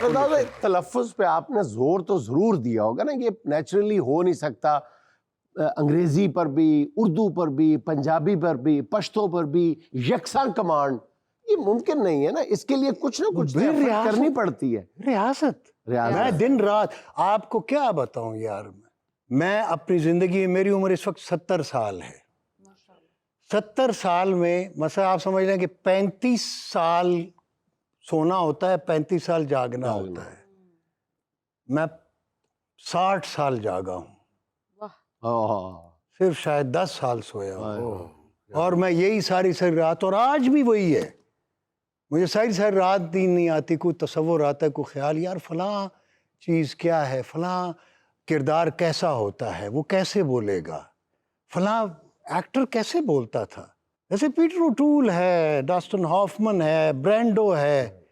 तो दादा तलफ़्फ़ुज़ पे आपने जोर तो जरूर दिया होगा ना, ये नेचुरली हो नहीं सकता। अंग्रेजी पर भी, उर्दू पर भी, पंजाबी पर भी, पश्तो पर भी यकसा कमांड, ये मुमकिन नहीं है ना। इसके लिए कुछ ना कुछ एफर्ट करनी पड़ती है। रियासत मैं दिन रात आपको क्या बताऊं यार। मैं अपनी जिंदगी, मेरी उम्र इस वक्त 70 साल है। 70 साल में मतलब आप समझ लें कि 35 साल सोना होता है, 35 साल जागना होता है। मैं 60 साल जागा हूँ, सिर्फ शायद 10 साल सोया हूँ। और मैं यही सारी रात, और आज भी वही है। मुझे सारी रात नींद नहीं आती, कोई तसव्वुर आता है, कोई ख्याल, यार फलां चीज़ क्या है, फलां किरदार कैसा होता है, वो कैसे बोलेगा, फलां एक्टर कैसे बोलता था। जैसे पीटर ओटूल है, डस्टिन हॉफमैन है, ब्रेंडो है।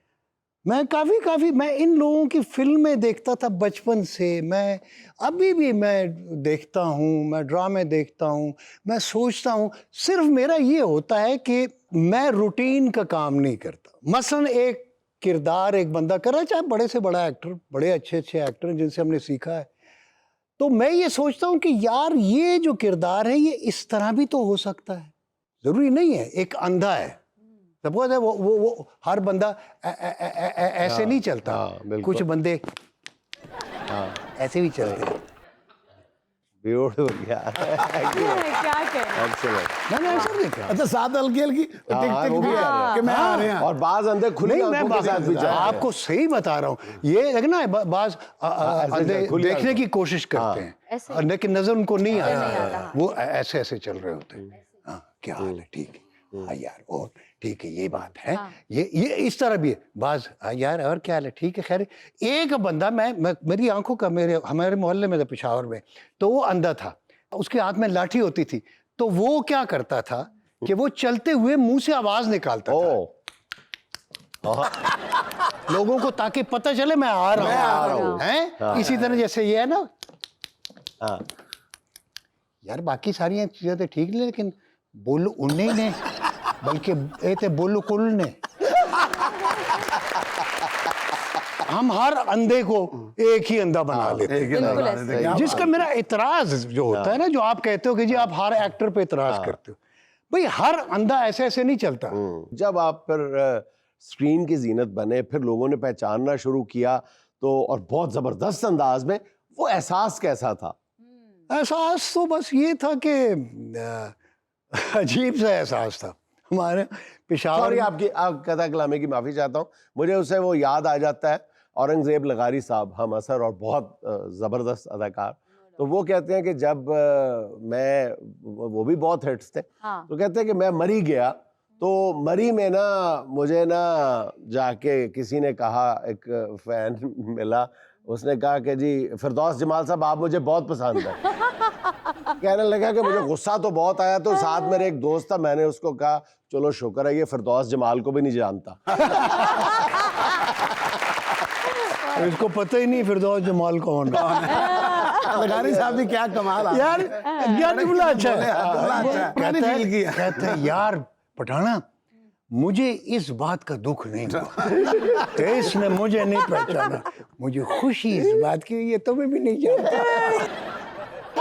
मैं काफ़ी मैं इन लोगों की फिल्में देखता था बचपन से। मैं अभी भी मैं देखता हूँ, मैं ड्रामे देखता हूँ, मैं सोचता हूँ। सिर्फ मेरा ये होता है कि मैं रूटीन का काम नहीं करता। मसलन एक किरदार एक बंदा कर रहा है, चाहे बड़े से बड़ा एक्टर, बड़े अच्छे एक्टर हैं जिनसे हमने सीखा है, तो मैं ये सोचता हूँ कि यार ये जो किरदार है ये इस तरह भी तो हो सकता है। ज़रूरी नहीं है एक अंधा है, सपोज है वो हर बंदा ऐसे नहीं चलता। कुछ बंदे ऐसे भी चलते हैं। क्या मैंने ऐसा देखा। अच्छा, साथ हल्की हल्की टिक भी है कि मैं आ रहे हैं, और बाज अंधे खुली आंखों के साथ भी आपको सही बता रहा हूँ। ये देखना बाज अंधे देखने की कोशिश करते हैं लेकिन नजर उनको नहीं आता, वो ऐसे ऐसे चल रहे होते हैं। हाँ, क्या हाल है, ठीक है, हाँ यार, और ठीक है, ये बात है। ये इस तरह भी है बाज, यार और क्या हाल है, ठीक है, खैर। एक बंदा मैं मेरी आंखों का, हमारे मोहल्ले में था पेशावर में, तो वो अंधा था, उसके हाथ में लाठी होती थी, तो वो क्या करता था कि वो चलते हुए मुंह से आवाज निकालता था लोगों को, ताकि पता चले मैं आ रहा हूँ हैं। इसी तरह जैसे ये है ना, यार बाकी सारी चीजें तो ठीक नहीं, लेकिन बोलो उन्हें ने, बल्कि ये थे बोलो कुल ने। हम हर अंधे को एक ही अंधा बना लेते हैं। जिसका मेरा इतराज जो होता है ना, जो आप कहते हो कि जी आप हर एक्टर पे इतराज करते हो, भाई हर अंधा ऐसे ऐसे नहीं चलता। जब आप फिर स्क्रीन की जीनत बने, फिर लोगों ने पहचानना शुरू किया, तो और बहुत जबरदस्त अंदाज में, वो एहसास कैसा था? एहसास तो बस ये था कि अजीब सा एहसास था हमारे पेशावर। आपकी कथा कलामी की माफी चाहता हूँ, मुझे उससे वो याद आ जाता है, औरंगजेब लगारी साहब, हम असर और बहुत जबरदस्त अदाकार, तो वो कहते हैं कि जब मैं, वो भी बहुत हिट्स थे, तो कहते हैं कि मैं मरी गया, तो मरी में ना मुझे ना जाके किसी ने कहा, एक फैन मिला, उसने कहा कि जी फिरदौस जमाल साहब आप मुझे बहुत पसंद है। कहने लगा कि मुझे गुस्सा तो बहुत आया, तो साथ मेरे एक दोस्त था, मैंने उसको कहा चलो शुक्र है ये फिरदौस जमाल को भी नहीं जानता। इसको पता ही नहीं फिरदौस जमाल कौन है। लगारी साहब ने क्या कमाल यार, जुमला अच्छा है। कहते हैं यार पठाना, मुझे इस बात का दुख नहीं हुआ कि इसने मुझे नहीं पहचाना, मुझे खुशी इस बात की, ये तुम्हें भी नहीं जानता।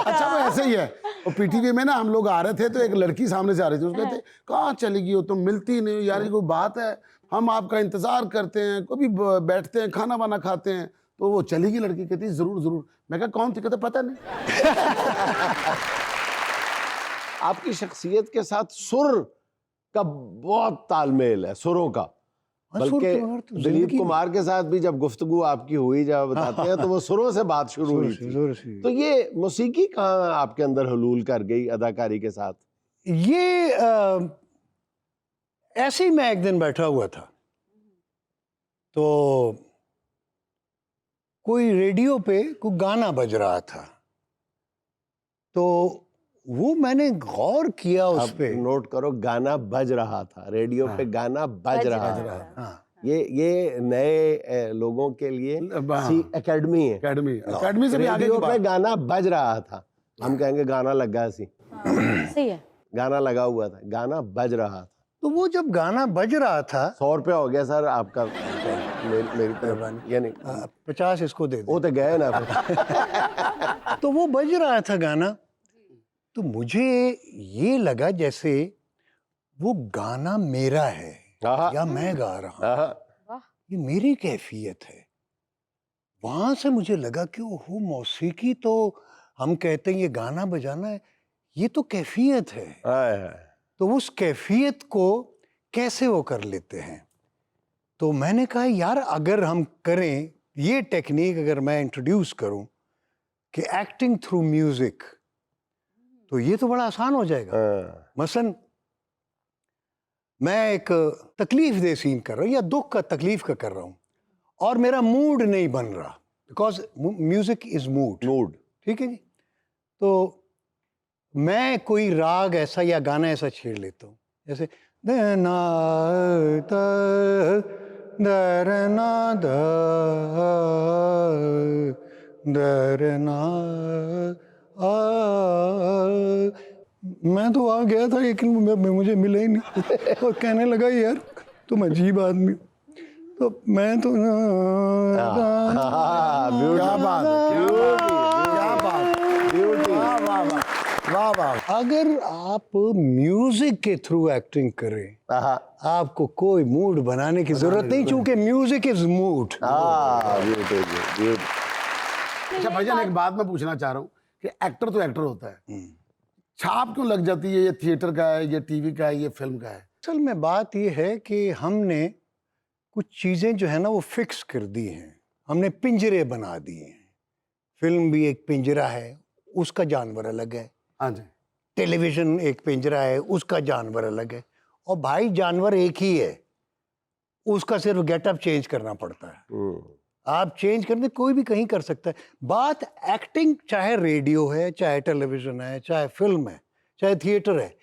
अच्छा, वो ऐसे ही है। और पीटीवी में ना हम लोग आ रहे थे, तो एक लड़की सामने से आ रही थी, उसको कहते कहाँ चली गई हो तुम, मिलती नहीं हो यार, ये कोई बात है, हम आपका इंतजार करते हैं, कभी बैठते हैं खाना वाना खाते हैं। तो वो चली गई लड़की, कहती जरूर जरूर। मैं कहा कौन थी, कहते पता नहीं। आपकी शख्सियत के साथ सुर का बहुत तालमेल है, सुरों का, बल्कि दिलीप कुमार के साथ भी जब गुफ्तगू आपकी हुई, जब बताते हैं, तो वो सुरों से बात शुरू हुई थी। तो ये मौसीकी कहाँ आपके अंदर हुलूल कर गई अदाकारी के साथ? ये ऐसे ही मैं एक दिन बैठा हुआ था, तो कोई रेडियो पे कोई गाना बज रहा था, तो वो मैंने गौर किया उस पे। नोट करो, गाना बज रहा था, रेडियो पे गाना बज रहा था। ये नए लोगों के लिए एकेडमी है, एकेडमी से भी आगे रेडियो पे गाना बज रहा था, हम कहेंगे गाना लगा सी, सही है, गाना लगा हुआ था, गाना बज रहा था। तो वो जब गाना बज रहा था, 100 रुपया हो गया सर आपका, मेरी तरफ यानी 50 इसको दे वो दे। तो गए ना। तो वो बज रहा था गाना, तो मुझे ये लगा जैसे वो गाना मेरा है आहा, या मैं गा रहा हूँ, आहा, ये मेरी कैफियत है। वहां से मुझे लगा कि ओहो, मौसीकी तो हम कहते हैं ये गाना बजाना है, ये तो कैफियत है। हाय, हाय। तो उस कैफियत को कैसे वो कर लेते हैं। तो मैंने कहा यार अगर हम करें ये टेक्निक, अगर मैं इंट्रोड्यूस करूं कि एक्टिंग थ्रू म्यूजिक, तो ये तो बड़ा आसान हो जाएगा। हाँ, मसलन मैं एक तकलीफ दे सीन कर रहा हूँ या दुख का तकलीफ का कर रहा हूँ और मेरा मूड नहीं बन रहा, because music is mood. Mood, ठीक है जी। तो मैं कोई राग ऐसा या गाना ऐसा छेड़ लेता हूँ, जैसे ना दरना दरना आ। मैं तो वहाँ गया था लेकिन मुझे मिला ही नहीं और कहने लगा यार तुम अजीब आदमी हो। तो मैं तो क्या बात है, क्या बात, ब्यूटी। वाह वाह वाह वाह वाह। अगर आप म्यूजिक के थ्रू एक्टिंग करें, आहा, आपको कोई मूड बनाने की जरूरत नहीं, चूंकि music is mood. Beauty, beauty. अच्छा भाईजान, एक बात मैं पूछना चाह रहा हूँ कि एक्टर तो एक्टर होता है, छाप क्यों लग जाती है? ये थिएटर का है, ये टीवी का है, ये फिल्म का है? असल में बात यह है कि हमने कुछ चीजें जो है ना वो फिक्स कर दी हैं, हमने पिंजरे बना दिए हैं। फिल्म भी एक पिंजरा है, उसका जानवर अलग है। हाँ जी। टेलीविजन एक पिंजरा है, उसका जानवर अलग है। और भाई जानवर एक ही है, उसका सिर्फ गेटअप चेंज करना पड़ता है। आप चेंज करने कोई भी कहीं कर सकता है। बात एक्टिंग, चाहे रेडियो है, चाहे टेलीविजन है, चाहे फिल्म है, चाहे थिएटर है,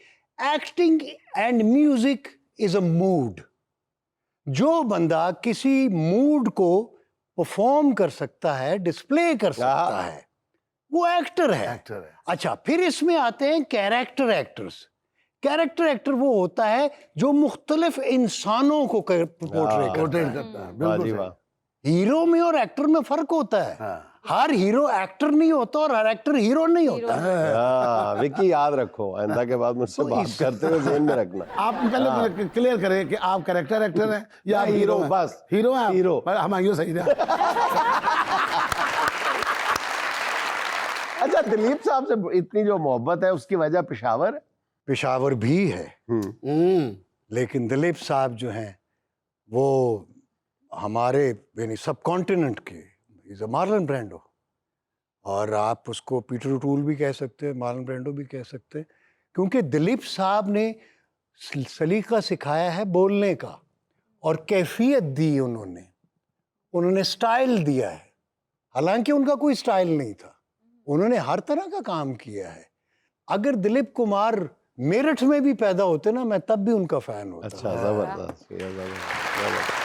acting and music is a mood. जो बंदा किसी मूड को परफॉर्म कर सकता है, डिस्प्ले कर सकता है, वो एक्टर है। एक्टर है। अच्छा, फिर इसमें आते हैं कैरेक्टर एक्टर्स। कैरेक्टर एक्टर वो होता है जो मुख्तलिफ इंसानों को पोर्ट्रे पोर्ट्रेट करता है, वाह बिल्कुल जी सही। वाह। हीरो में और एक्टर में फर्क होता है। हाँ। हर हीरो एक्टर नहीं होता और हर एक्टर हीरो नहीं होता। विक्की याद रखो, आइंदा के बाद मुझसे बात करते हुए ज़हन में रखना। आप पहले मुझे क्लियर करें कि आप कैरेक्टर एक्टर हैं या आप हीरो, हीरो हैं? बस। हीरो हैं आप? हीरो। पर हम हीरो सही थे। अच्छा, दिलीप साहब से इतनी जो मोहब्बत है उसकी वजह पेशावर है? पेशावर भी है, लेकिन दिलीप साहब जो हैं वो हमारे यानी सब कॉन्टिनेंट के इज अ मार्लन ब्रांडो, और आप उसको पीटर ओटूल भी कह सकते हैं, मार्लन ब्रांडो भी कह सकते हैं, क्योंकि दिलीप साहब ने सलीका सिखाया है बोलने का और कैफियत दी उन्होंने स्टाइल दिया है। हालांकि उनका कोई स्टाइल नहीं था, उन्होंने हर तरह का काम किया है। अगर दिलीप कुमार मेरठ में भी पैदा होते ना, मैं तब भी उनका फैन होता। अच्छा, जबरदस्त, जबरदस्त।